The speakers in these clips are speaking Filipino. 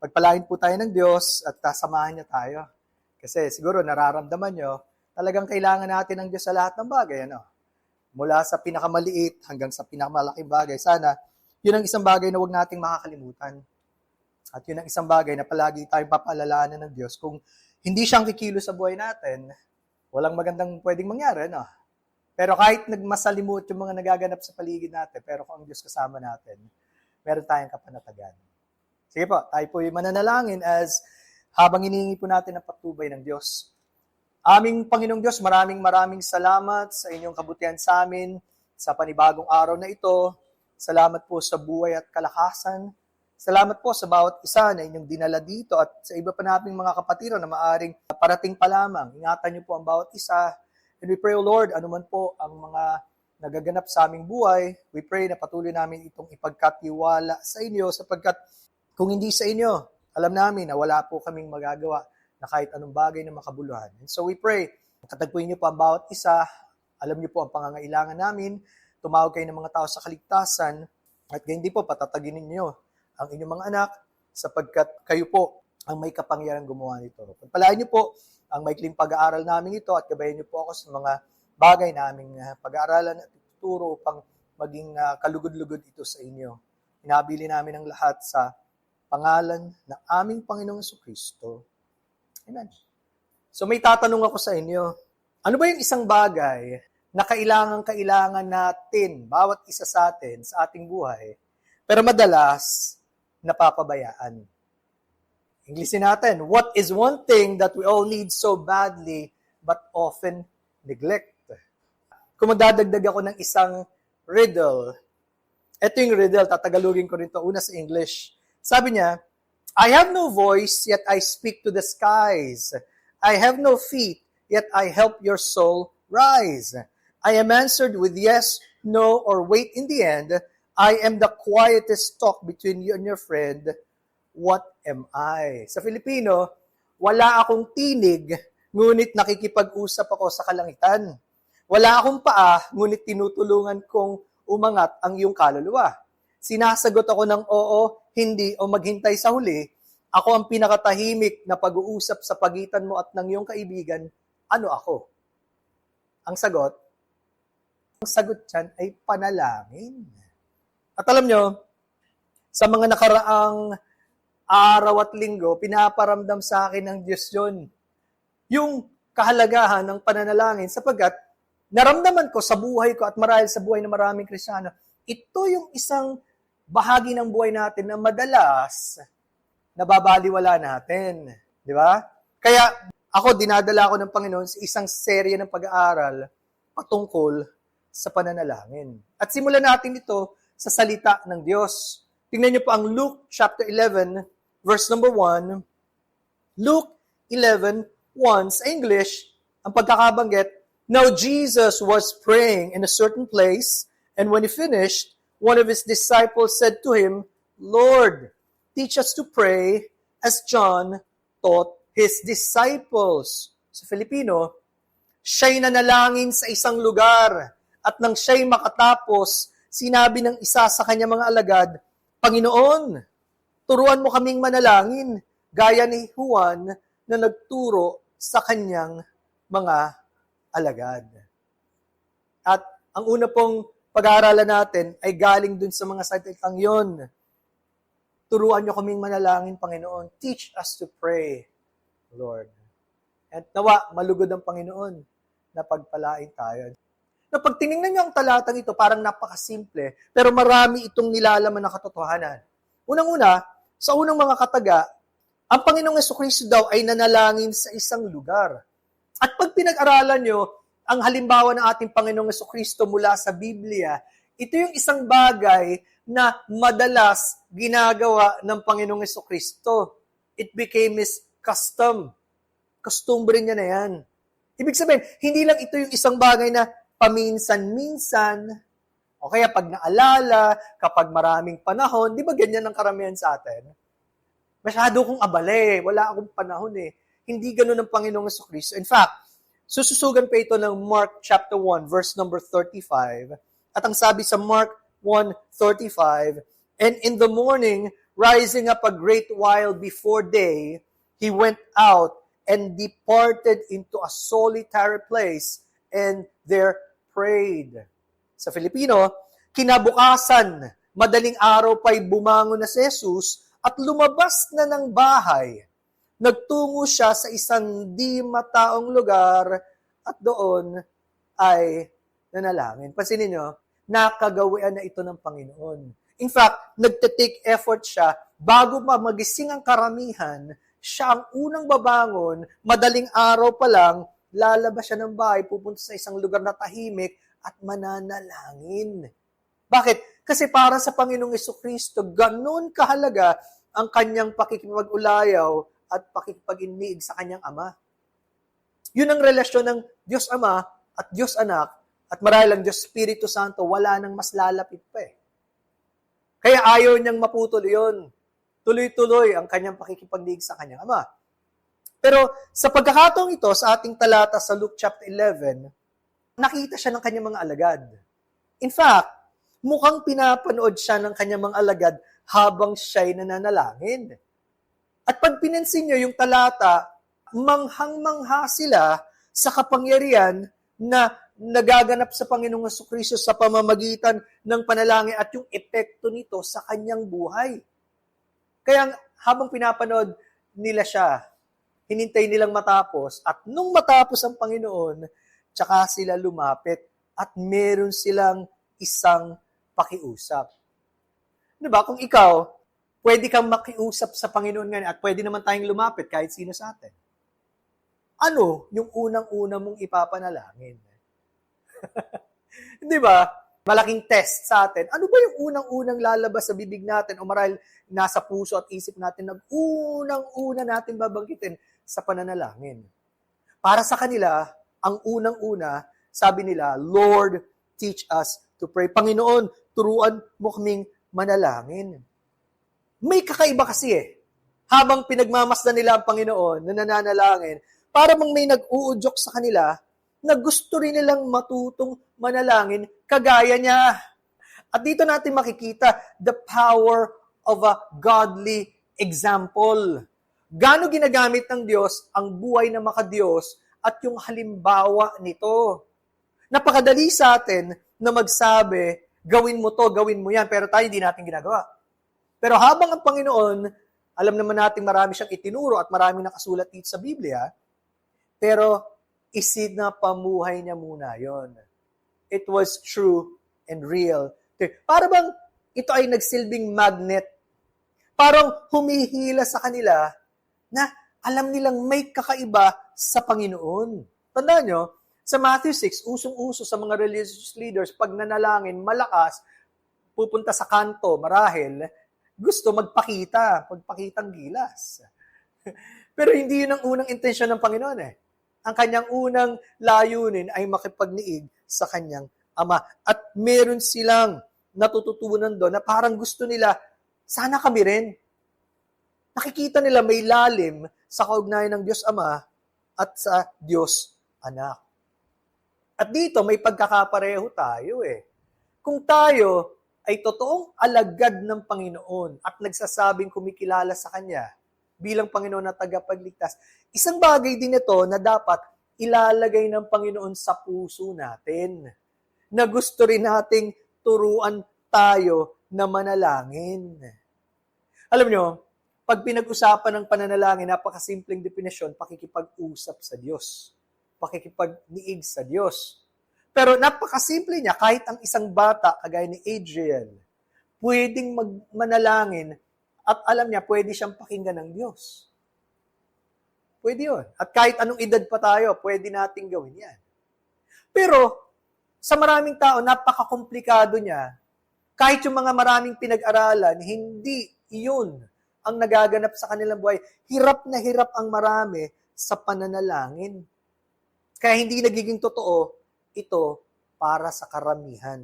Pagpalain po tayo ng Diyos at samahan niya tayo. Kasi siguro nararamdaman nyo, talagang kailangan natin ng Diyos sa lahat ng bagay. Mula sa pinakamaliit hanggang sa pinakamalaking bagay. Sana, yun ang isang bagay na huwag nating makakalimutan. At yun ang isang bagay na palagi tayong papaalalahanan ng Diyos. Kung hindi siyang kikilos sa buhay natin, walang magandang pwedeng mangyari. Pero kahit nagmasalimut yung mga nagaganap sa paligid natin, pero kung ang Diyos kasama natin, meron tayong kapanatagan. Sige po, tayo po yung mananalangin as habang hinihingi po natin ang patnubay ng Diyos. Aming Panginoong Diyos, maraming salamat sa inyong kabutihan sa amin, sa panibagong araw na ito. Salamat po sa buhay at kalakasan. Salamat po sa bawat isa na inyong dinala dito at sa iba pa naming mga kapatiro na maaring parating pa lamang. Ingatan niyo po ang bawat isa. And we pray, O Lord, anuman po ang mga nagaganap sa aming buhay, we pray na patuloy namin itong ipagkatiwala sa inyo sapagkat kung hindi sa inyo, alam namin na wala po kaming magagawa na kahit anong bagay na makabuluhan. And so we pray, katagpuin niyo po ang bawat isa, alam niyo po ang pangangailangan namin, tumawag kayo ng mga tao sa kaligtasan, at ganyan din po patataginin niyo ang inyong mga anak sapagkat kayo po ang may kapangyarang gumawa nito. Pagpalain niyo po ang maikling pag-aaral namin ito at gabayan niyo po ako sa mga bagay naming pag-aaralan at ituturo upang maging kalugod-lugod ito sa inyo. Inabili namin ang lahat sa pangalan ng aming Panginoong Jesucristo. Amen. So may tatanong ako sa inyo. Ano ba yung isang bagay na kailangan natin, bawat isa sa atin, sa ating buhay, pero madalas napapabayaan? Inglesin natin, what is one thing that we all need so badly but often neglect? Kung magdadagdag ako ng isang riddle, ito yung riddle, tatagalogin ko rin ito, una sa English. Sabi niya, I have no voice, yet I speak to the skies. I have no feet, yet I help your soul rise. I am answered with yes, no, or wait in the end. I am the quietest talk between you and your friend. What am I? Sa Filipino, wala akong tinig, ngunit nakikipag-usap ako sa kalangitan. Wala akong paa, ngunit tinutulungan kong umangat ang iyong kaluluwa. Sinasagot ako ng oo, hindi, o maghintay sa huli. Ako ang pinakatahimik na pag-uusap sa pagitan mo at ng iyong kaibigan. Ano ako? Ang sagot dyan ay panalangin. At alam nyo, sa mga nakaraang araw at linggo, pinaparamdam sa akin ng Diyos yun. Yung kahalagahan ng pananalangin sapagkat naramdaman ko sa buhay ko at marahil sa buhay ng maraming Kristiyano, ito yung isang bahagi ng buhay natin na madalas nababaliwala natin. Di ba? Kaya ako, dinadala ko ng Panginoon sa isang serye ng pag-aaral patungkol sa pananalangin. At simulan natin ito sa salita ng Diyos. Tingnan niyo po ang Luke chapter 11, verse number 1. Luke 11:1 sa English, ang pagkakabanggit, Now Jesus was praying in a certain place, and when he finished, one of his disciples said to him, Lord, teach us to pray as John taught his disciples. Sa Filipino, siya'y nanalangin sa isang lugar at nang siya'y makatapos, sinabi ng isa sa kanyang mga alagad, Panginoon, turuan mo kaming manalangin, gaya ni Juan na nagturo sa kanyang mga alagad. At ang una pong pag-aaralan natin ay galing dun sa mga salitang yon. Turuan niyo kaming manalangin, Panginoon. Teach us to pray, Lord. At nawa, malugod ang Panginoon na pagpalain tayo. Na pag tinignan niyo ang talatang ito, parang napakasimple, pero marami itong nilalaman na katotohanan. Unang-una, sa unang mga kataga, ang Panginoong Jesucristo daw ay nanalangin sa isang lugar. At pag pinag-aralan niyo ang halimbawa ng ating Panginoong Jesucristo mula sa Biblia, ito yung isang bagay na madalas ginagawa ng Panginoong Jesucristo. It became his custom. Costumbre niya na yan. Ibig sabihin, hindi lang ito yung isang bagay na paminsan-minsan, o kaya pag naalala, kapag maraming panahon, di ba ganyan ang karamihan sa atin? Masyado kong abala wala akong panahon Hindi ganun ang Panginoong Jesucristo. In fact, sususugan pa ito ng Mark chapter 1, verse number 35. At ang sabi sa Mark 1:35, And in the morning, rising up a great while before day, he went out and departed into a solitary place and there prayed. Sa Filipino, kinabukasan, madaling araw pa'y bumangon na si Jesus at lumabas na ng bahay. Nagtungo siya sa isang di mataong lugar at doon ay nanalangin. Pansinin nyo, nakagawian na ito ng Panginoon. In fact, nagte-take effort siya bago pa magising ang karamihan, siya ang unang babangon, madaling araw pa lang, lalabas siya ng bahay, pupunta sa isang lugar na tahimik at mananalangin. Bakit? Kasi para sa Panginoong Jesucristo, ganun kahalaga ang kanyang pakikipag-ulayaw at pakikipag-innig sa kanyang Ama. Yun ang relasyon ng Diyos Ama at Diyos Anak at marahil ang Diyos Espiritu Santo, wala nang mas lalapit pa eh. Kaya ayaw niyang maputol yun. Tuloy-tuloy ang kanyang pakikipag-innig sa kanyang Ama. Pero sa pagkakataong ito, sa ating talata sa Luke chapter 11, nakita siya ng kanyang mga alagad. In fact, mukhang pinapanood siya ng kanyang mga alagad habang siya'y nananalangin. At pag pinansin niyo yung talata, manghang-mangha sila sa kapangyarihan na nagaganap sa Panginoong Jesucristo sa pamamagitan ng panalangin at yung epekto nito sa kanyang buhay. Kaya habang pinapanood nila siya, hinintay nilang matapos at nung matapos ang Panginoon, tsaka sila lumapit at meron silang isang pakiusap. Diba? Kung ikaw, pwede kang makiusap sa Panginoon ngayon at pwede naman tayong lumapit kahit sino sa atin. Ano yung unang-una mong ipapanalangin? Di ba? Malaking test sa atin. Ano ba yung unang-unang lalabas sa bibig natin o marahil nasa puso at isip natin na unang-una natin babanggitin sa pananalangin? Para sa kanila, ang unang-una, sabi nila, Lord, teach us to pray. Panginoon, turuan mo kaming manalangin. May kakaiba kasi eh. Habang pinagmamasdan nila ang Panginoon na nananalangin, para bang may nag-uudyok sa kanila na gusto rin nilang matutong manalangin kagaya niya. At dito natin makikita the power of a godly example. Gaano ginagamit ng Diyos ang buhay na makadiyos at yung halimbawa nito. Napakadali sa atin na magsabi, gawin mo to, gawin mo yan, pero tayo hindi natin ginagawa. Pero habang ang Panginoon, alam naman natin marami siyang itinuro at maraming nakasulat dito sa Biblia, pero isinapamuhay niya muna yon. It was true and real. Para bang ito ay nagsilbing magnet. Parang humihila sa kanila na alam nilang may kakaiba sa Panginoon. Tandaan nyo, sa Matthew 6, usong-uso sa mga religious leaders, pag nanalangin, malakas, pupunta sa kanto, marahil, gusto magpakitang gilas. Pero hindi yun ang unang intensyon ng Panginoon eh. Ang kanyang unang layunin ay makipagniig sa kanyang Ama. At meron silang natututunan doon na parang gusto nila, sana kami rin. Nakikita nila may lalim sa kaugnayan ng Diyos Ama at sa Diyos Anak. At dito may pagkakapareho tayo eh. Kung tayo ay totoong alagad ng Panginoon at nagsasabing kumikilala sa Kanya bilang Panginoon na tagapagligtas, isang bagay din ito na dapat ilalagay ng Panginoon sa puso natin. Na gusto rin nating turuan tayo na manalangin. Alam nyo, pag pinag-usapan ng pananalangin, napakasimpleng definisyon, pakikipag-usap sa Diyos. Pakikipag-niig sa Diyos. Pero napakasimple niya, kahit ang isang bata, kagaya ni Adriel, pwedeng manalangin at alam niya, pwede siyang pakinggan ng Diyos. Pwede yun. At kahit anong edad pa tayo, pwede nating gawin yan. Pero, sa maraming tao, napakakomplikado niya. Kahit yung mga maraming pinag-aralan, hindi iyon ang nagaganap sa kanilang buhay. Hirap na hirap ang marami sa pananalangin. Kaya hindi nagiging totoo ito para sa karamihan.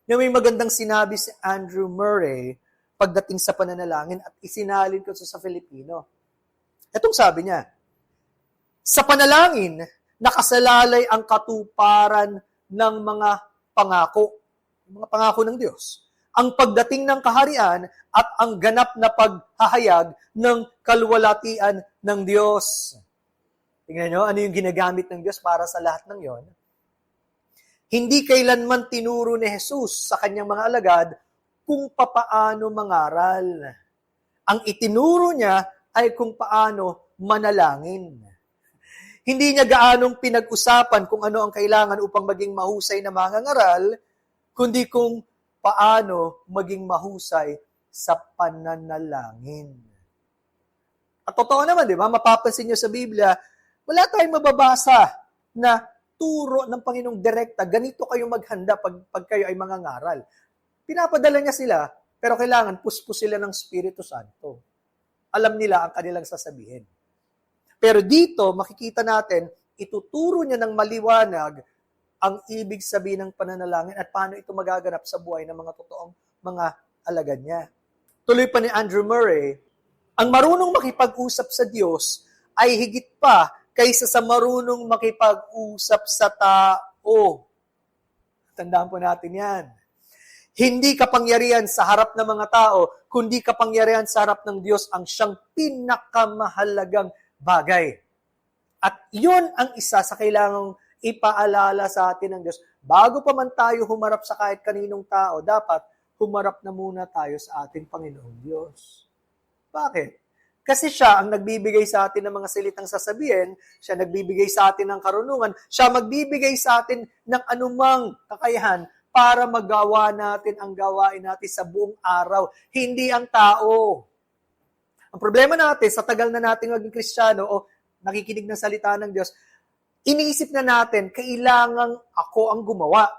Yung may magandang sinabi si Andrew Murray pagdating sa pananalangin at isinalin ko sa Filipino. Itong sabi niya, sa panalangin, nakasalalay ang katuparan ng mga pangako ng Diyos. ang pagdating ng kaharian at ang ganap na paghahayag ng kalwalatian ng Diyos. Tingnan nyo, ano yung ginagamit ng Diyos para sa lahat ng yon? Hindi kailanman tinuro ni Jesus sa kanyang mga alagad kung papaano mangaral. Ang itinuro niya ay kung paano manalangin. Hindi niya gaanong pinag-usapan kung ano ang kailangan upang maging mahusay na mangangaral, kundi kung paano maging mahusay sa pananalangin. At totoo naman, di ba? Mapapansin niyo sa Biblia, wala tayong mababasa na turo ng Panginoong direkta, ganito kayo maghanda pag kayo ay mangangaral. Pinapadala niya sila, pero kailangan puspos sila ng Espiritu Santo. Alam nila ang kanilang sasabihin. Pero dito, makikita natin, ituturo niya ng maliwanag ang ibig sabihin ng pananalangin at paano ito magaganap sa buhay ng mga totoong mga alagad niya. Tuloy pa ni Andrew Murray, ang marunong makipag-usap sa Diyos ay higit pa kaysa sa marunong makipag-usap sa tao. Tandaan po natin yan. Hindi kapangyarihan sa harap ng mga tao, kundi kapangyarihan sa harap ng Diyos ang siyang pinakamahalagang bagay. At yun ang isa sa kailangang ipaalala sa atin ng Diyos. Bago pa man tayo humarap sa kahit kaninong tao, dapat humarap na muna tayo sa ating Panginoong Diyos. Bakit? Kasi siya ang nagbibigay sa atin ng mga salitang sasabihin, siya nagbibigay sa atin ng karunungan, siya magbibigay sa atin ng anumang kakayahan para magawa natin ang gawain natin sa buong araw, hindi ang tao. Ang problema natin, sa tagal na natin maging Kristiyano o nakikinig ng salita ng Diyos, iniisip na natin, kailangang ako ang gumawa.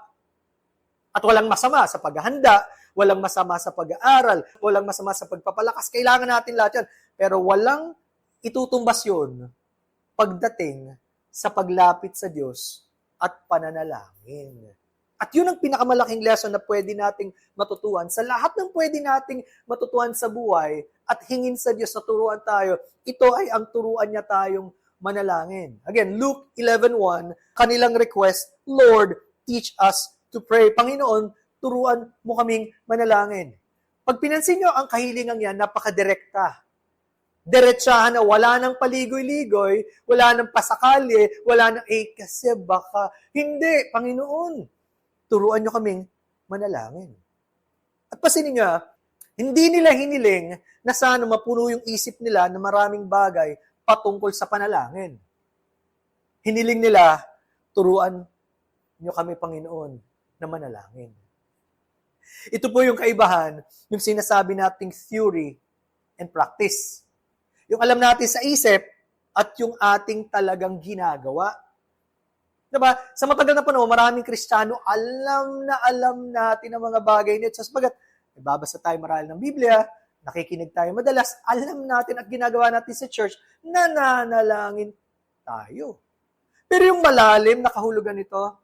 At walang masama sa paghahanda, walang masama sa pag-aaral, walang masama sa pagpapalakas. Kailangan natin lahat yan. Pero walang itutumbas yun pagdating sa paglapit sa Diyos at pananalangin. At yun ang pinakamalaking lesson na pwede nating matutuhan. Sa lahat ng pwede nating matutuhan sa buhay at hingin sa Diyos na turuan tayo, ito ay ang turuan niya tayong manalangin. Again, Luke 11:1, kanilang request, Lord, teach us to pray. Panginoon, turuan mo kaming manalangin. Pag pinansin nyo ang kahilingan yan, napakadirekta. Diretsahan na wala nang paligoy-ligoy, wala nang pasakali, wala nang, kasi baka, hindi, Panginoon, turuan nyo kaming manalangin. At pasinin nyo, hindi nila hiniling na sana mapuno yung isip nila na maraming bagay patungkol sa panalangin. Hiniling nila, turuan nyo kami, Panginoon, na manalangin. Ito po yung kaibahan, yung sinasabi nating theory and practice. Yung alam natin sa isip at yung ating talagang ginagawa. Diba? Sa matagal na panahon, maraming Kristiyano, alam natin ang mga bagay nito. Sabagat, nagbabasa tayo marahil ng Biblia, nakikinig tayo madalas, alam natin at ginagawa natin sa church, nananalangin tayo. Pero yung malalim na kahulugan nito,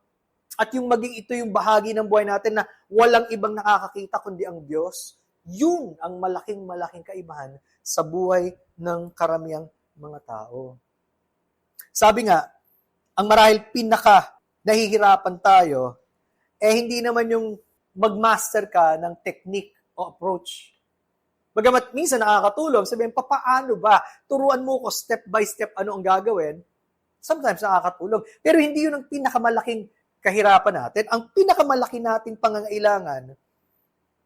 at yung maging ito yung bahagi ng buhay natin na walang ibang nakakakita kundi ang Diyos, yun ang malaking kaibahan sa buhay ng karamihang mga tao. Sabi nga, ang marahil pinaka nahihirapan tayo, hindi naman yung magmaster ka ng technique o approach. Bagamat minsan nakakatulong, sabihin, paano ba? Turuan mo ko step by step ano ang gagawin. Sometimes nakakatulong. Pero hindi yun ang pinakamalaking kahirapan natin. Ang pinakamalaki nating pangangailangan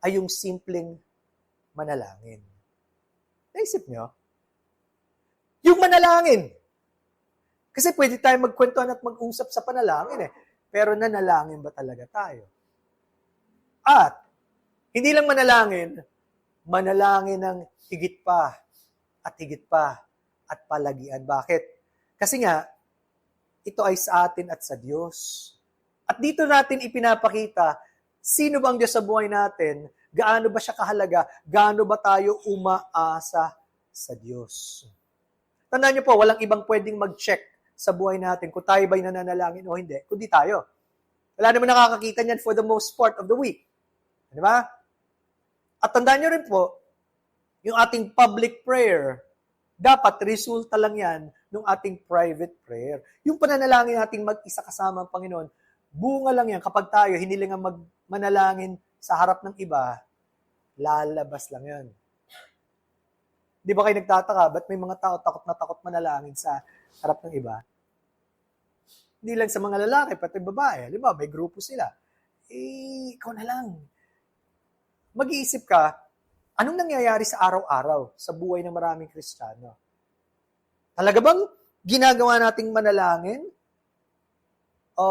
ay yung simpleng manalangin. Naisip nyo? Yung manalangin. Kasi pwede tayo magkwentuhan at mag-usap sa panalangin Pero nanalangin ba talaga tayo? At hindi lang manalangin ng higit pa at palagian. Bakit? Kasi nga, ito ay sa atin at sa Diyos. At dito natin ipinapakita, sino ba ang Diyos sa buhay natin? Gaano ba siya kahalaga? Gaano ba tayo umaasa sa Diyos? Tandaan niyo po, walang ibang pwedeng mag-check sa buhay natin kung tayo ba'y nananalangin o hindi, kundi tayo. Wala naman nakakakita niyan for the most part of the week. Di ba? At tandaan niyo rin po, yung ating public prayer, dapat resulta lang yan ng ating private prayer. Yung pananalangin nating mag-isa kasama ang Panginoon, bunga lang yan kapag tayo hiniling ang manalangin sa harap ng iba, lalabas lang yun. Di ba kayo nagtataka, ba't may mga tao takot na takot manalangin sa harap ng iba? Hindi lang sa mga lalaki, pati babae. Di ba, may grupo sila. Ikaw na lang. Mag-iisip ka, anong nangyayari sa araw-araw sa buhay ng maraming Kristiyano? Talaga bang ginagawa nating manalangin? O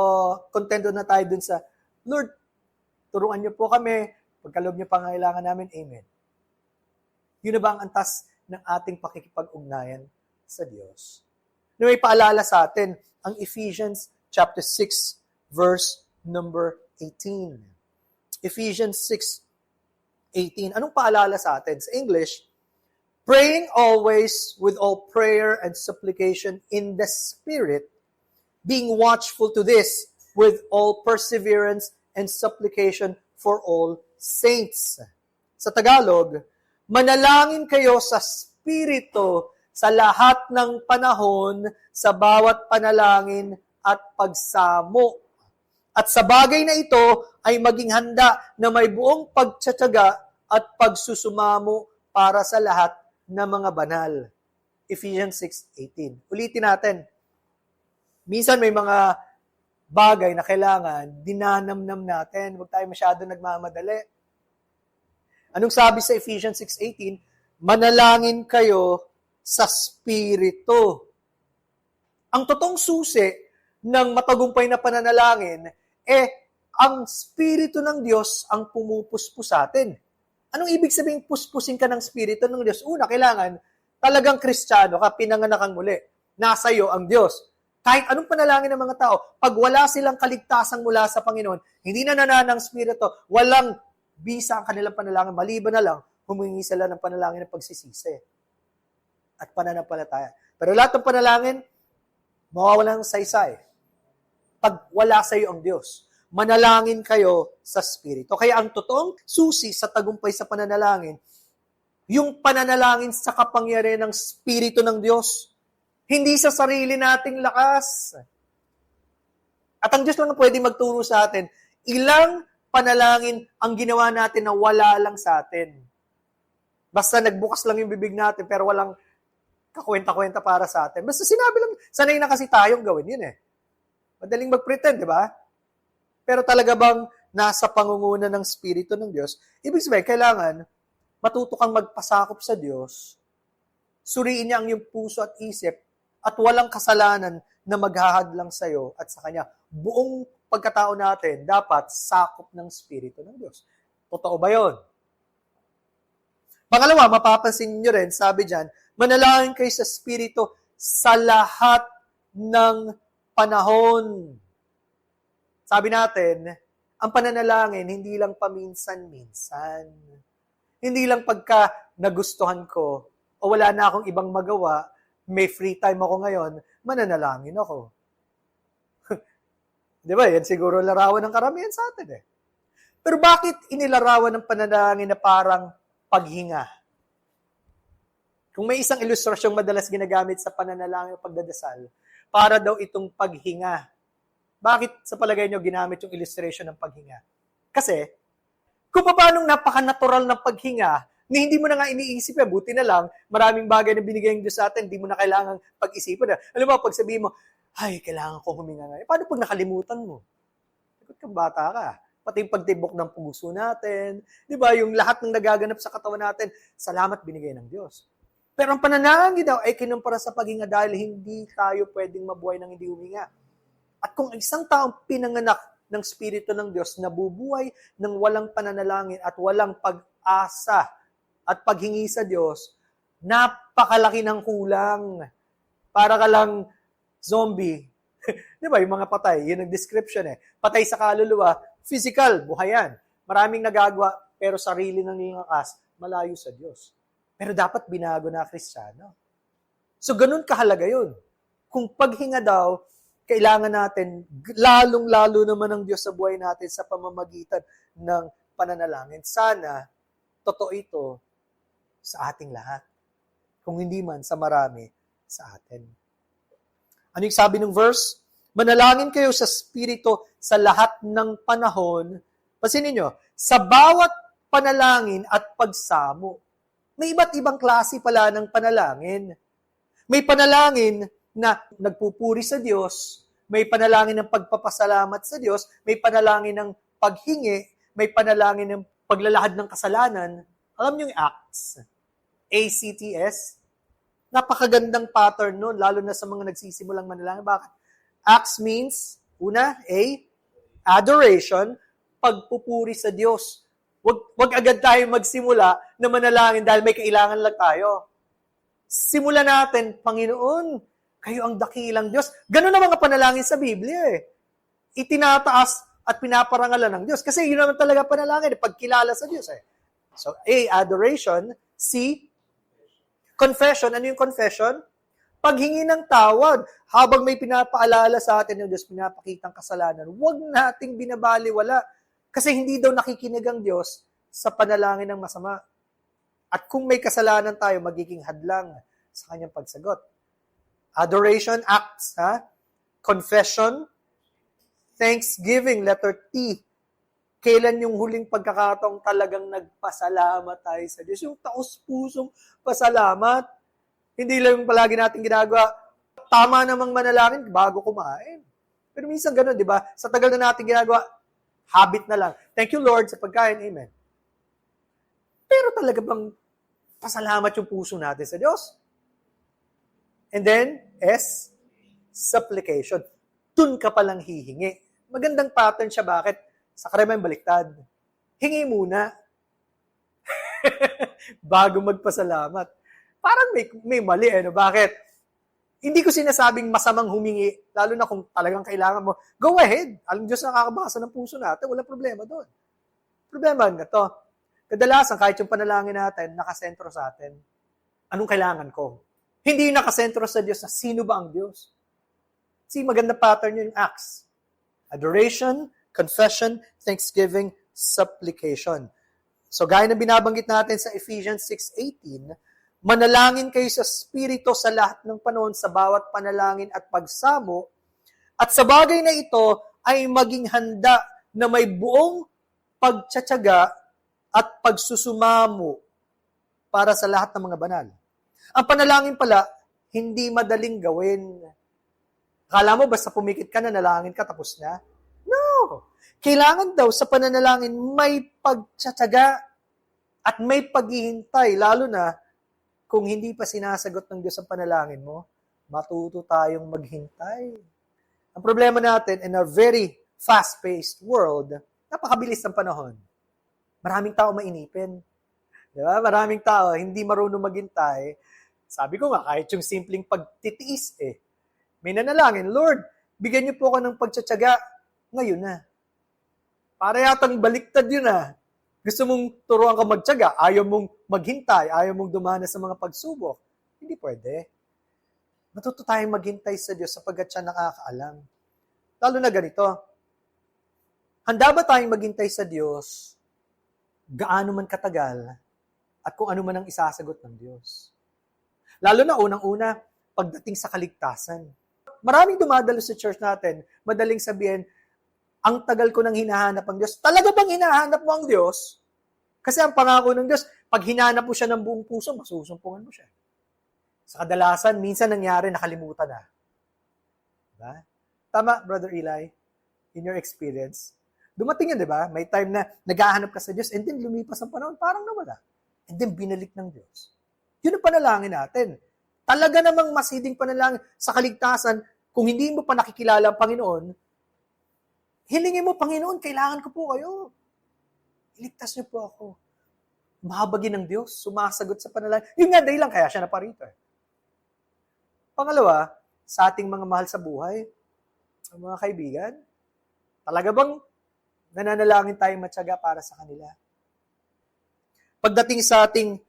kontento na tayo dun sa, Lord, turuan niyo po kami, pagkaloob niyo pangangailangan namin, Amen. Yun na ba ang antas ng ating pakikipag-ugnayan sa Diyos? Na may paalala sa atin, ang Ephesians chapter 6, verse number 18. Ephesians 6:18. Anong paalala sa atin? Sa English, praying always with all prayer and supplication in the Spirit, being watchful to this with all perseverance and supplication for all saints. Sa Tagalog, manalangin kayo sa Espiritu sa lahat ng panahon, sa bawat panalangin at pagsamo. At sa bagay na ito ay maging handa na may buong pagtsatsaga at pagsusumamo para sa lahat ng mga banal. Ephesians 6:18. Ulitin natin. Minsan may mga bagay na kailangan dinanamnam natin. Huwag tayo masyado nagmamadali. Anong sabi sa Ephesians 6:18? Manalangin kayo sa Espiritu. Ang totoong susi ng matagumpay na pananalangin, ang Espiritu ng Diyos ang pumupuspos sa atin. Anong ibig sabihin puspusin ka ng Espiritu ng Diyos? Una, kailangan talagang Kristiyano ka, pinanganak kang muli. Nasa iyo ang Diyos. Kahit anong panalangin ng mga tao, pag wala silang kaligtasan mula sa Panginoon, hindi na nananang Espiritu, walang bisa ang kanilang panalangin, maliban na lang, humingi sila ng panalangin ng pagsisisi at pananampalataya. Pero lahat ng panalangin, mawawala ng saysay. Pag wala sa iyo ang Diyos, manalangin kayo sa Espiritu. Kaya ang totoong susi sa tagumpay sa pananalangin, yung pananalangin sa kapangyarihan ng Espiritu ng Diyos, hindi sa sarili nating lakas. At ang Diyos lang ang pwede magturo sa atin, ilang panalangin ang ginawa natin na wala lang sa atin. Basta nagbukas lang yung bibig natin pero walang kakwenta-kwenta para sa atin. Basta sinabi lang, sanay na kasi tayong gawin yun eh. Madaling mag-pretend, di ba? Pero talaga bang nasa pangunguna ng Espiritu ng Diyos? Ibig sabihin, kailangan matuto kang magpasakop sa Diyos, suriin niya ang iyong puso at isip, at walang kasalanan na maghahadlang sa iyo at sa Kanya. Buong pagkatao natin dapat sakop ng Espiritu ng Diyos. Totoo ba yun? Pangalawa, mapapansin nyo rin, sabi dyan, manalangin kayo sa Espiritu sa lahat ng panahon. Sabi natin, ang pananalangin, hindi lang paminsan-minsan. Hindi lang pagka nagustuhan ko o wala na akong ibang magawa, may free time ako ngayon, mananalangin ako. Di ba? Yan siguro larawan ng karamihan sa atin eh. Pero bakit inilarawan ng pananalangin na parang paghinga? Kung may isang ilustrasyong madalas ginagamit sa pananalangin o pagdadasal, para daw itong paghinga. Bakit sa palagay nyo ginamit yung illustration ng paghinga? Kasi, kung paano napaka-natural ng paghinga, na hindi mo na nga iniisip buti na lang, maraming bagay na binigay ng Diyos sa atin, hindi mo na kailangan pag-isipan. Alam mo, pag sabihin mo, ay, kailangan ko huminga nga. Paano pag nakalimutan mo? Ikot kang bata ka. Pati yung pagtibok ng puso natin. Di ba? Yung lahat ng nagaganap sa katawan natin, salamat binigay ng Diyos. Pero ang pananalangin daw ay kinumpara sa paghinga dahil hindi tayo pwedeng mabuhay nang hindi huminga. At kung isang taong pinanganak ng Espiritu ng Diyos, nabubuhay ng walang pananalangin at walang pag-asa at paghingi sa Diyos, napakalaki ng kulang. Para ka lang zombie. Di ba? Yung mga patay, yun ang description eh. Patay sa kaluluwa, physical, buhayan. Maraming nagagawa, pero sarili ng nilakas, malayo sa Diyos. Pero dapat binago na Kristiyano. So, ganun kahalaga yun. Kung paghinga daw, kailangan natin, lalong-lalo naman ng Diyos sa buhay natin sa pamamagitan ng pananalangin. Sana, totoo ito sa ating lahat. Kung hindi man, sa marami sa atin. Ano yung sabi ng verse? Manalangin kayo sa Espiritu sa lahat ng panahon. Pansinin nyo, sa bawat panalangin at pagsamo. May iba't ibang klase pala ng panalangin. May panalangin na nagpupuri sa Diyos, may panalangin ng pagpapasalamat sa Diyos, may panalangin ng paghingi, may panalangin ng paglalahad ng kasalanan. Alam niyo yung ACTS? ACTS? Napakagandang pattern nun, lalo na sa mga nagsisimulang manalangin. Bakit? ACTS means, una, adoration, pagpupuri sa Diyos. Wag agad tayo magsimula na manalangin dahil may kailangan lang tayo. Simulan natin, Panginoon, kayo ang dakilang Diyos. Ganun ang mga panalangin sa Biblia eh. Itinataas at pinaparangalan ng Diyos. Kasi yun naman talaga panalangin, pagkilala sa Diyos eh. So, A, adoration. C, confession. Ano yung confession? Paghingi ng tawad. Habang may pinapaalala sa atin ng Diyos, pinapakitang kasalanan, huwag nating binabaliwala. Kasi hindi daw nakikinig ang Diyos sa panalangin ng masama. At kung may kasalanan tayo, magiging hadlang sa kanyang pagsagot. Adoration, acts, confession, thanksgiving, letter T. Kailan yung huling pagkakataong talagang nagpasalamat tayo sa Diyos? Yung taos-pusong pasalamat. Hindi lang palagi natin ginagawa, tama namang manalangin bago kumain. Pero minsan ganun, di ba? Sa tagal na natin ginagawa, habit na lang. Thank you, Lord, sa pagkain. Amen. Pero talaga bang pasalamat yung puso natin sa Diyos? And then, S, supplication. Dun ka palang hihingi. Magandang pattern siya. Bakit? Sa karamihan baliktad. Hingi muna. Bago magpasalamat. Parang may mali. Ano? Bakit? Hindi ko sinasabing masamang humingi, lalo na kung talagang kailangan mo. Go ahead. Alam Diyos nakakabasa ng puso natin. Wala problema doon. Problema na to. Kadalasan, kahit yung panalangin natin, nakasentro sa atin. Anong kailangan ko? Hindi nakasentro sa Diyos na sino ba ang Diyos? See, maganda pattern yung acts. Adoration, confession, thanksgiving, supplication. So, gaya na binabanggit natin sa Ephesians 6:18, manalangin kayo sa Espiritu sa lahat ng panahon sa bawat panalangin at pagsamo, at sa bagay na ito ay maging handa na may buong pagtsatsaga at pagsusumamo para sa lahat ng mga banal. Ang panalangin pala, hindi madaling gawin. Akala mo, basta pumikit ka na, nalangin ka, tapos na? No! Kailangan daw sa pananalangin may pagtsatsaga at may paghihintay, lalo na kung hindi pa sinasagot ng Diyos ang panalangin mo, matuto tayong maghintay. Ang problema natin, in a very fast-paced world, napakabilis ng panahon. Maraming tao mainipin. Diba? Maraming tao, hindi marunong maghintay. Sabi ko nga, kahit yung simpleng pagtitiis may nanalangin, Lord, bigyan niyo po ako ng pagtsatsaga ngayon na. Para yatang baliktad yun Gusto mong turuan ka magtsaga, ayaw mong maghintay, ayaw mong dumanas sa mga pagsubok. Hindi pwede. Matuto tayong maghintay sa Diyos sapagkat siya nakakaalam. Lalo na ganito, handa ba tayong maghintay sa Diyos gaano man katagal at kung ano man ang isasagot ng Diyos? Lalo na unang-una, pagdating sa kaligtasan. Maraming dumadalo sa church natin, madaling sabihin, ang tagal ko nang hinahanap ang Diyos. Talaga bang hinahanap mo ang Diyos? Kasi ang pangako ng Diyos, pag hinanap mo siya ng buong puso, masusumpungan mo siya. Sa kadalasan, minsan nangyari, nakalimutan na. Diba? Tama, Brother Eli, in your experience. Dumating yan, di ba? May time na naghahanap ka sa Diyos and then lumipas ang panahon, parang nawala. And then binalik ng Diyos. Yun ang panalangin natin. Talaga namang masiding panalangin sa kaligtasan, kung hindi mo pa nakikilala ang Panginoon, hilingin mo, Panginoon, kailangan ko po kayo. Iligtas niyo po ako. Mahabagin ng Diyos, sumasagot sa panalangin. Yun nga, dahilan kaya siya naparito. Pangalawa, sa ating mga mahal sa buhay, mga kaibigan, talaga bang nananalangin tayong matyaga para sa kanila? Pagdating sa ating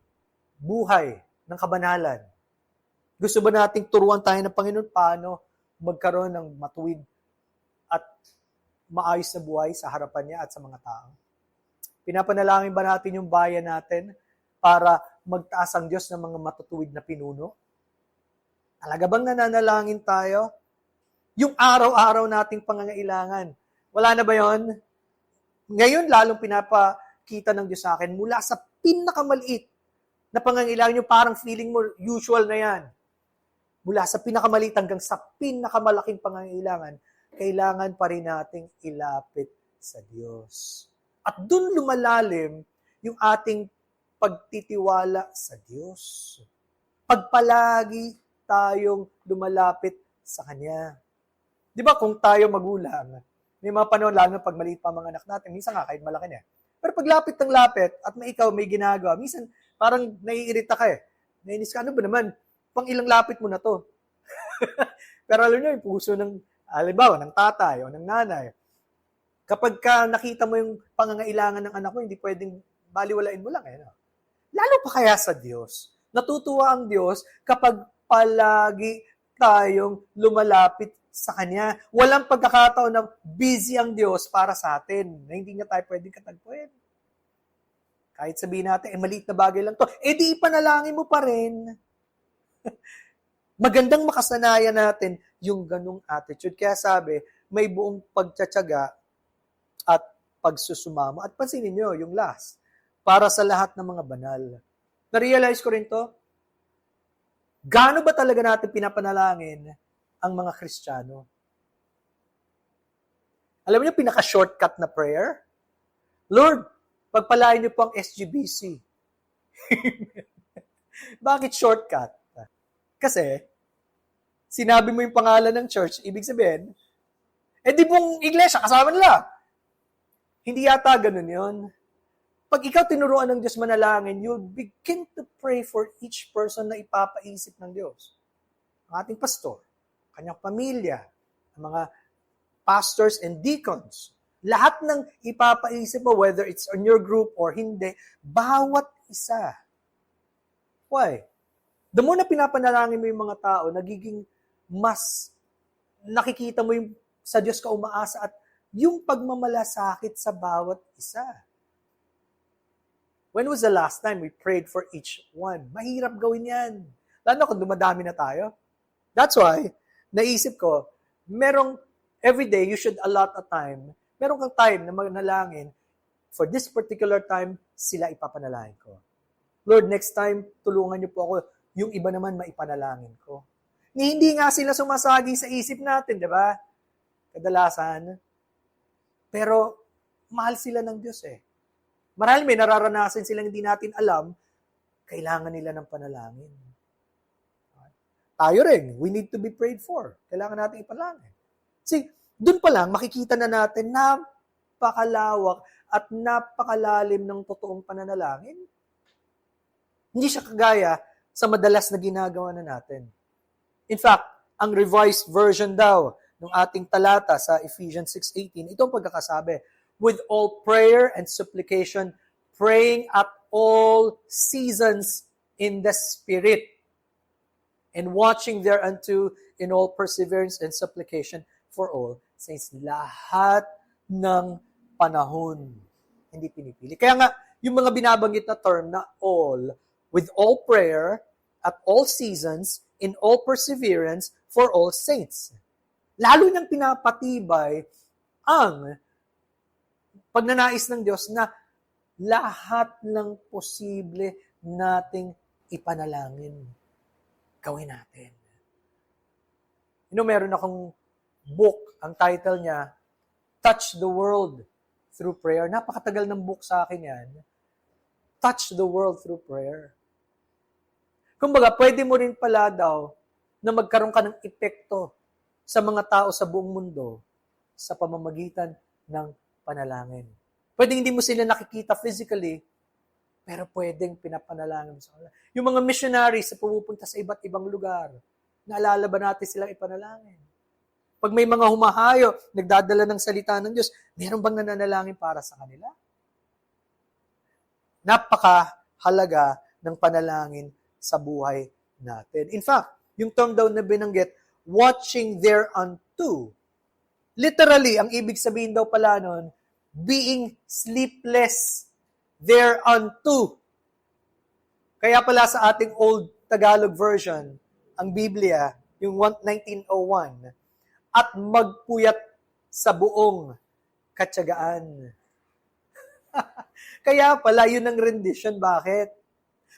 buhay ng kabanalan, gusto ba nating turuan tayo ng Panginoon paano magkaroon ng matuwid at maayos na buhay sa harapan niya at sa mga tao? Pinapanalangin ba natin yung bayan natin para magtaas ang Diyos ng mga matutuwid na pinuno? Talaga bang nananalangin tayo? Yung araw-araw nating pangangailangan, wala na ba yon? Ngayon, lalong pinapakita ng Diyos sa akin mula sa pinakamaliit na pangangailangan nyo, parang feeling mo usual na yan. Mula sa pinakamaliit hanggang sa pinakamalaking pangangailangan, kailangan pa rin nating ilapit sa Diyos. At dun lumalalim yung ating pagtitiwala sa Diyos. Pagpalagi tayong lumalapit sa Kanya. Di ba kung tayo magulang, may mga panahon, lalo pag maliit pa mga anak natin, minsan nga kahit malaki na. Pero pag lapit ng lapit at may ikaw may ginagawa, minsan parang naiirita ka eh. Nainis ka, ano ba naman? Pang ilang lapit mo na to? Pero alam nyo, yung puso ng, halimbawa, ng tatay o ng nanay, kapag ka nakita mo yung pangangailangan ng anak mo, hindi pwedeng baliwalain mo lang eh. No? Lalo pa kaya sa Diyos. Natutuwa ang Diyos kapag palagi tayong lumalapit sa Kanya. Walang pagkakataon na busy ang Diyos para sa atin, na hindi niya tayo pwedeng katagpuin. Kahit sabihin natin, maliit na bagay lang to, di ipanalangin mo pa rin. Magandang makasanayan natin yung ganung attitude. Kaya sabi, may buong pagtsatsaga at pagsusumamo. At pansinin nyo, yung last, para sa lahat ng mga banal. Na-realize ko rin to, gaano ba talaga natin pinapanalangin ang mga Kristiyano? Alam niyo, pinaka-shortcut na prayer? Lord, pagpalain niyo po ang SGBC. Bakit shortcut? Kasi, sinabi mo yung pangalan ng church, ibig sabihin, di buong iglesia, kasama nila. Hindi yata ganun yun. Pag ikaw tinuruan ng Diyos manalangin, you'll begin to pray for each person na ipapaisip ng Diyos. Ang ating pastor, kanyang pamilya, ang mga pastors and deacons, lahat ng ipapaisip mo, whether it's on your group or hindi, bawat isa. Why? The more na pinapanalangin mo yung mga tao, nagiging mas nakikita mo yung sa Diyos ka umaasa at yung pagmamalasakit sa bawat isa. When was the last time we prayed for each one? Mahirap gawin yan. Lalo kung dumadami na tayo. That's why, naisip ko, every day you should allot a time, meron kang time na manalangin, for this particular time, sila ipapanalangin ko. Lord, next time, tulungan niyo po ako, yung iba naman maipanalangin ko. Hindi nga sila sumasagi sa isip natin, di ba? Kadalasan. Pero, mahal sila ng Diyos eh. Marahil may nararanasan silang hindi natin alam, kailangan nila ng panalangin. Tayo rin, we need to be prayed for. Kailangan natin ipanalangin. See, dun pa lang, makikita na natin napakalawak at napakalalim ng totoong pananalangin. Hindi siya kagaya sa madalas na ginagawa na natin. In fact, ang revised version daw ng ating talata sa Ephesians 6:18, itong pagkakasabi, with all prayer and supplication, praying at all seasons in the Spirit, and watching thereunto in all perseverance and supplication for all saints. Lahat ng panahon, hindi pinipili. Kaya nga, yung mga binabanggit na term na all, with all prayer, at all seasons, in all perseverance, for all saints. Lalo niyang pinapatibay ang pagnanais ng Diyos na lahat ng posible nating ipanalangin, gawin natin. Meron akong book, ang title niya, Touch the World Through Prayer. Napakatagal ng book sa akin yan. Touch the World Through Prayer. Kumbaga, pwede mo rin pala daw na magkaroon ka ng epekto sa mga tao sa buong mundo sa pamamagitan ng panalangin. Pwedeng hindi mo sila nakikita physically, pero pwedeng pinapanalangin mo sa kanila. Yung mga missionaries na pumupunta sa iba't ibang lugar, naalala ba natin silang ipanalangin? Pag may mga humahayo, nagdadala ng salita ng Diyos, meron bang nananalangin para sa kanila? Napakahalaga ng panalangin sa buhay natin. In fact, yung term daw na binanggit, watching thereunto. Literally, ang ibig sabihin daw pala nun, being sleepless thereunto. Kaya pala sa ating old Tagalog version, ang Biblia, yung 1901, at magpuyat sa buong katyagaan. Kaya pala, yun ang rendition. Bakit?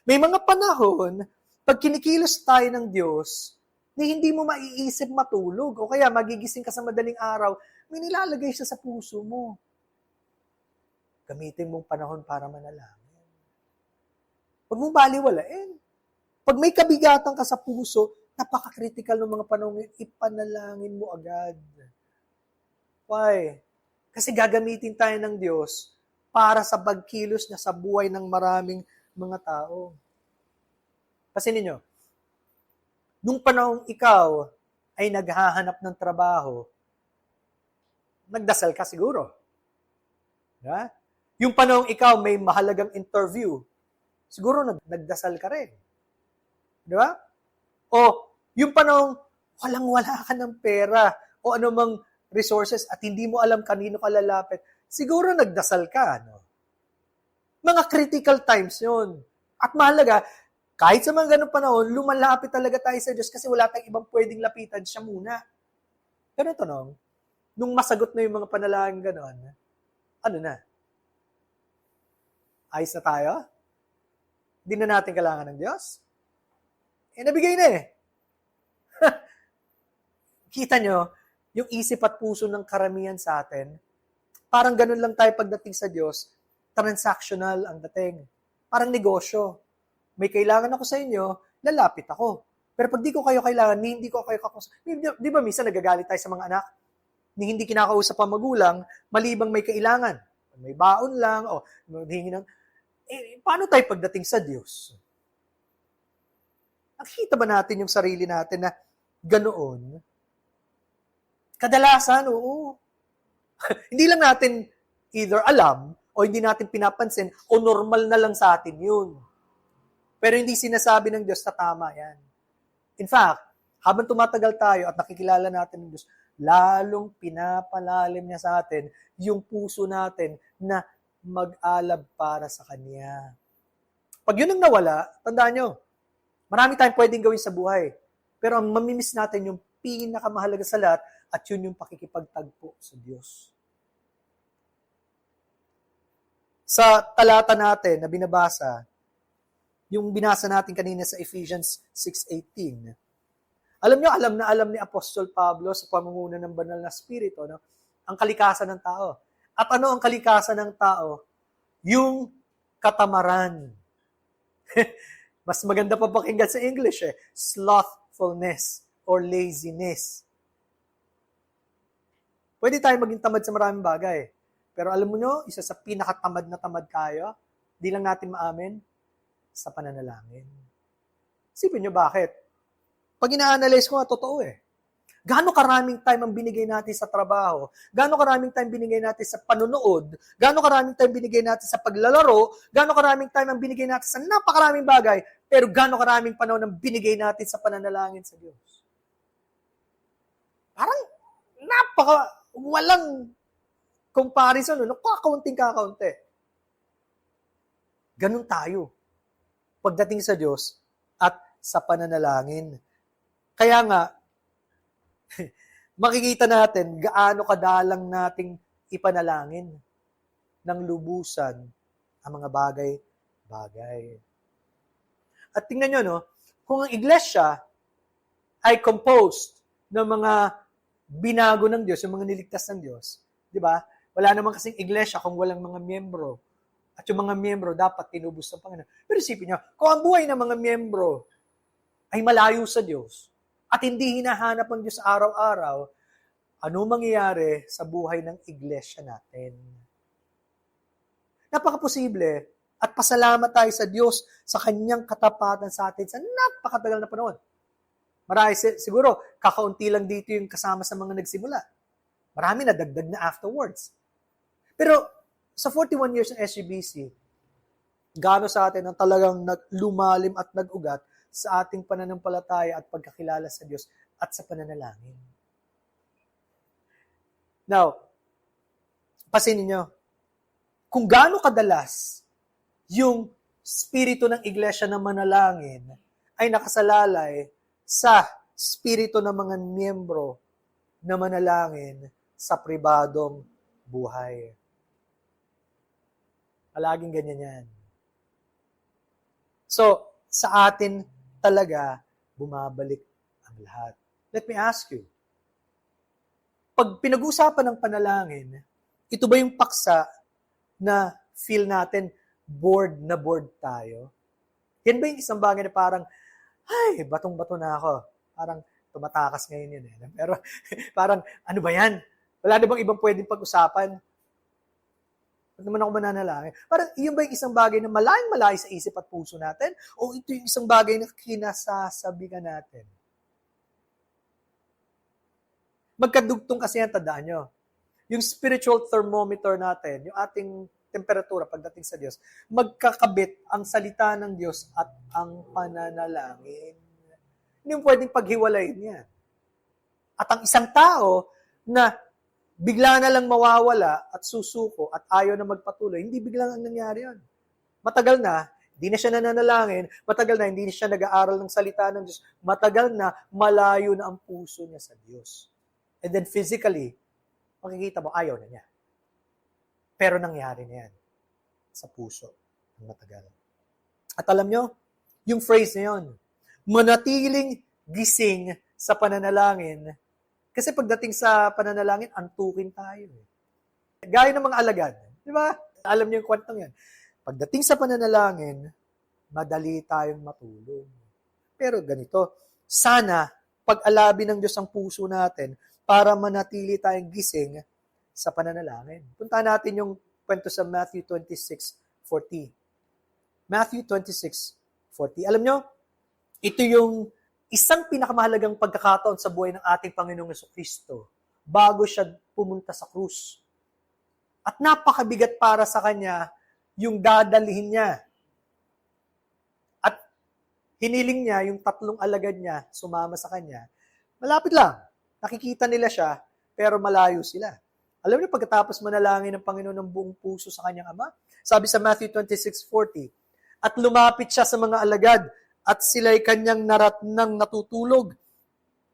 May mga panahon, pag kinikilos tayo ng Diyos, na hindi mo maiisip matulog, o kaya magigising ka sa madaling araw, may nilalagay siya sa puso mo. Gamitin mong panahon para manalangin. Huwag mong baliwalain. Pag may kabigatan ka sa puso, napaka-critical ng mga panahon yun, ipanalangin mo agad. Why? Kasi gagamitin tayo ng Diyos para sa pagkilos niya sa buhay ng maraming mga tao. Kasi ninyo, nung panahong ikaw ay naghahanap ng trabaho, nagdasal ka siguro. Diba? Yung panahong ikaw may mahalagang interview, siguro nagdasal ka rin. Di ba? O yung panahong walang-wala ka ng pera o anumang resources at hindi mo alam kanino ka lalapit, siguro nagdasal ka. No? Mga critical times yun. At mahalaga, kahit sa mga ganung panahon, lumalapit talaga tayo sa Diyos kasi wala tayong ibang pwedeng lapitan, siya muna. Pero tanong, nung masagot na yung mga panalangin ganon, ano na? Ayos na tayo? Hindi na natin kailangan ng Diyos? Nabigay na eh. Kita nyo, yung isip at puso ng karamihan sa atin, parang ganun lang tayo pagdating sa Diyos, transactional ang dating. Parang negosyo. May kailangan ako sa inyo, lalapit ako. Pero pag di ko kayo kailangan, hindi ko kayo kakusap. Di ba minsan nagagalit tayo sa mga anak? Ni hindi kinakausap ang magulang, malibang may kailangan. May baon lang, o hingi ng... paano tayo pagdating sa Diyos? Nakikita ba natin yung sarili natin na ganoon? Kadalasan, oo. Hindi lang natin either alam o hindi natin pinapansin o normal na lang sa atin yun. Pero hindi sinasabi ng Diyos na tama yan. In fact, habang tumatagal tayo at nakikilala natin ng Diyos, lalong pinapalalim niya sa atin yung puso natin na mag-alab para sa Kanya. Pag yun ang nawala, tandaan nyo, marami tayong pwedeng gawin sa buhay. Pero ang mamimiss natin yung pinakamahalaga sa lahat at yun yung pakikipagtagpo sa Diyos. Sa talata natin na binabasa, yung binasa natin kanina sa Ephesians 6:18. Alam nyo, alam ni Apostol Pablo sa pamumuno ng banal na spirito, no? Ang kalikasan ng tao. At ano ang kalikasan ng tao? Yung katamaran. Mas maganda pa pakinggan sa English slothfulness or laziness. Pwede tayo maging tamad sa maraming bagay. Pero alam mo nyo, isa sa pinakatamad na tamad tayo, di lang natin maamin, sa pananalangin. Isipin nyo bakit? Pag ina-analyze ko nga, totoo Gaano karaming time ang binigay natin sa trabaho? Gaano karaming time binigay natin sa panunood? Gaano karaming time binigay natin sa paglalaro? Gaano karaming time ang binigay natin sa napakaraming bagay? Pero gaano karaming panahon ang binigay natin sa pananalangin sa Diyos? Parang walang comparison, kakaunting-kakaunti. Ganun tayo pagdating sa Diyos at sa pananalangin. Kaya nga, makikita natin gaano kadalang nating ipanalangin ng lubusan ang mga bagay-bagay. At tingnan nyo, no, kung ang iglesia ay composed ng mga binago ng Diyos, yung mga niligtas ng Diyos, di ba? Wala naman kasing iglesia kung walang mga miyembro. At yung mga miyembro dapat tinubos ng Panginoon. Pero isipin nyo, kung ang buhay ng mga miyembro ay malayo sa Diyos at hindi hinahanap ang Diyos araw-araw, ano mangyayari sa buhay ng iglesia natin? Napakaposible at pasalamat tayo sa Diyos sa kanyang katapatan sa atin sa napakatagal na panahon. Marami siguro, kakaunti lang dito yung kasama sa mga nagsimula. Marami na dagdag na afterwards. Pero sa 41 years ng SGBC, gaano sa atin ang talagang lumalim at nag-ugat sa ating pananampalataya at pagkakilala sa Diyos at sa pananalangin. Now, pasinin nyo, kung gaano kadalas yung spirito ng iglesia na manalangin ay nakasalalay sa spirito ng mga miyembro na manalangin sa pribadong buhay. Palaging ganyan yan. So, sa atin talaga, bumabalik ang lahat. Let me ask you, pag pinag-uusapan ng panalangin, ito ba yung paksa na feel natin bored na bored tayo? Yan ba yung isang bagay na parang, ay, batong-bato na ako. Parang tumatakas ngayon yun. Pero parang, ano ba yan? Wala na bang ibang pwedeng pag-usapan? Ba't naman ako mananalangin? Parang, yun ba yung isang bagay na malayang-malayo sa isip at puso natin? O ito yung isang bagay na kinasasabihan natin? Magkadugtong kasi yan, tandaan nyo. Yung spiritual thermometer natin, yung ating temperatura pagdating sa Diyos, magkakabit ang salita ng Diyos at ang pananalangin. Hindi mo pwedeng paghiwalayin yan. At ang isang tao na bigla na lang mawawala at susuko at ayaw na magpatuloy, hindi biglang ang nangyari yan. Matagal na, hindi na siya nananalangin, matagal na, hindi na siya nag-aaral ng salita ng Diyos, matagal na, malayo na ang puso niya sa Diyos. And then physically, makikita mo, ayaw na niya. Pero nangyari na yan sa puso ng matagal. At alam nyo, yung phrase na yun, manatiling gising sa pananalangin, kasi pagdating sa pananalangin, antukin tayo. Gaya ng mga alagad. Di ba? Alam niyo yung kwentong yan. Pagdating sa pananalangin, madali tayong matulog. Pero ganito, sana pag-alabi ng Diyos ang puso natin para manatili tayong gising sa pananalangin. Punta natin yung kwento sa Matthew 26:40. Matthew 26:40. Alam nyo, ito yung isang pinakamahalagang pagkakataon sa buhay ng ating Panginoong Jesucristo bago siya pumunta sa krus. At napakabigat para sa kanya yung dadalhin niya. At hiniling niya yung 3 alagad niya sumama sa kanya. Malapit lang. Nakikita nila siya, pero malayo sila. Alam niyo, pagkatapos manalangin ng Panginoon ng buong puso sa kanyang Ama, sabi sa Matthew 26:40, at lumapit siya sa mga alagad, at sila'y kanyang naratnang natutulog.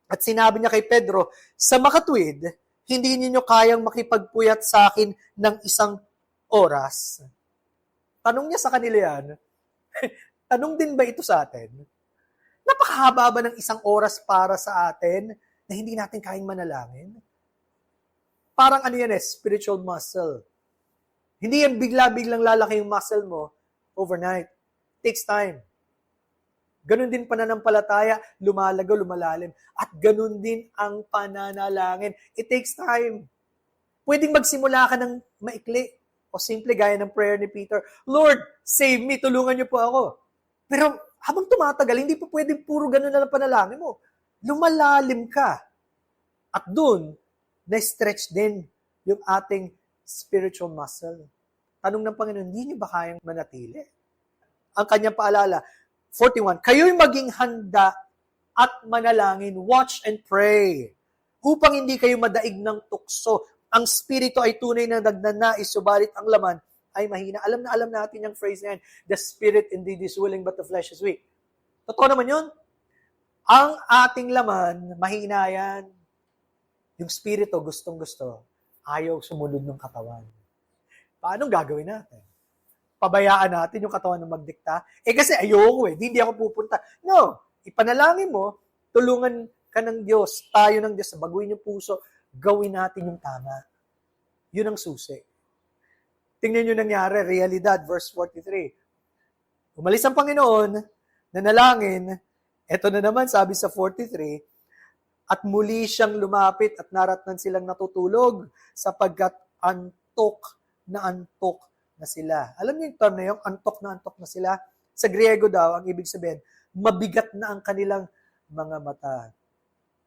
At sinabi niya kay Pedro, sa makatuwid, hindi ninyo kayang makipagpuyat sa akin ng 1 oras. Tanong niya sa kanila yan, tanong din ba ito sa atin? Napakahaba ba ng 1 oras para sa atin na hindi natin kayang manalangin? Parang ano yan spiritual muscle. Hindi yan bigla-biglang lalaki yung muscle mo overnight. It takes time. Ganon din pananampalataya, lumalago, lumalalim. At ganon din ang pananalangin. It takes time. Pwedeng magsimula ka ng maikli o simple gaya ng prayer ni Peter, Lord, save me, tulungan niyo po ako. Pero habang tumatagal, hindi pa pwedeng puro ganon na lang panalangin mo. Lumalalim ka. At dun, na-stretch din yung ating spiritual muscle. Tanong ng Panginoon, hindi niyo ba kayang manatili? Ang kanyang paalala, 41, kayo'y maging handa at manalangin, watch and pray, upang hindi kayo madaig ng tukso. Ang spirito ay tunay na nagnanais, subalit ang laman ay mahina. Alam na alam natin yung phrase na yan, the spirit indeed is willing but the flesh is weak. Totoo naman yun. Ang ating laman, mahina yan. Yung spirito, gustong-gusto, ayaw sumunod ng katawan. Paano gagawin natin? Pabayaan natin yung katawan na magdikta? Kasi ayoko hindi ako pupunta. No, ipanalangin mo, tulungan ka ng Diyos, tayo ng Diyos, baguhin yung puso, gawin natin yung tama. Yun ang susi. Tingnan nyo nangyari, realidad, verse 43. Umalis ang Panginoon, nanalangin, eto na naman, sabi sa 43, at muli siyang lumapit at naratnan silang natutulog sapagkat antok na sila. Alam niyo yung term na yung antok na sila? Sa Griego daw, ang ibig sabihin, mabigat na ang kanilang mga mata.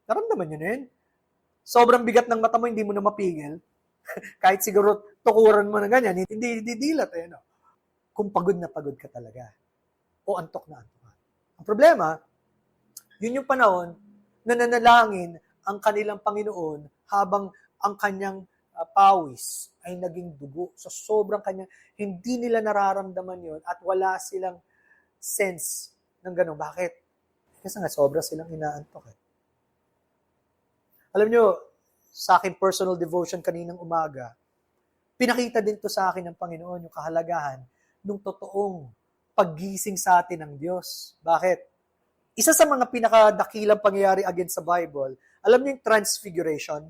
Naramdaman niyo na yun? Sobrang bigat ng mata mo, hindi mo na mapigil. Kahit siguro tukuran mo na ganyan, hindi didilat. No? Kung pagod na pagod ka talaga. O antok na antok ka. Ang problema, yun yung panahon na nanalangin ang kanilang Panginoon habang ang kanyang pawis ay naging dugo. So sobrang kanyang, hindi nila nararamdaman yon at wala silang sense ng gano'n. Bakit? Kasi nga sobra silang inaantok. Alam nyo, sa aking personal devotion kaninang umaga, Pinakita din to sa akin ng Panginoon yung kahalagahan ng totoong paggising sa atin ng Diyos. Bakit? Isa sa mga pinakadakilang pangyayari against sa Bible, alam niyo yung transfiguration?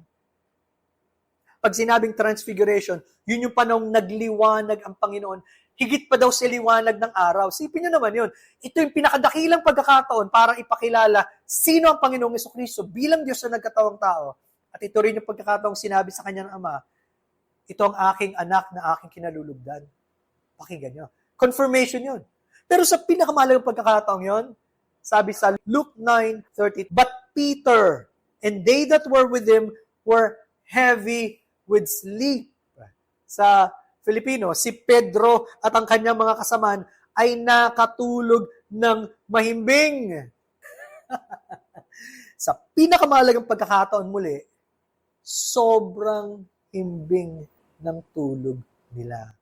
Pag sinabing transfiguration, yun yung panahong nagliwanag ang Panginoon. Higit pa daw sa liwanag ng araw. Sipin nyo naman yun. Ito yung pinakadakilang pagkakataon para ipakilala sino ang Panginoong Jesucristo bilang Diyos na nagkatawang tao. At ito rin yung pagkakataong sinabi sa kanya ng Ama, ito ang aking anak na aking kinalulugdan. Pakinggan nyo. Confirmation yun. Pero sa pinakamahalagang pagkakataong yun, sabi sa Luke 9:30, but Peter and they that were with him were heavy with sleep. Sa Filipino, si Pedro at ang kanyang mga kasamaan ay nakatulog ng mahimbing. Sa pinakamahalagang pagkakataon muli, sobrang himbing ng tulog nila.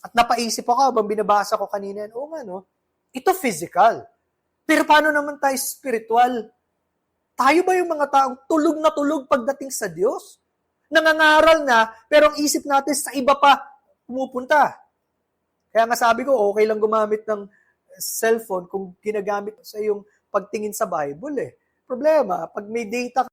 At napaisip ako habang binabasa ko kanina, oo nga no, ito physical. Pero paano naman tayo spiritual? Tayo ba yung mga taong tulog na tulog pagdating sa Diyos? Nangangaral na, pero ang isip natin sa iba pa pumupunta. Kaya nga sabi ko, okay lang gumamit ng cellphone kung ginagamit sa iyong pagtingin sa Bible eh. Problema, pag may data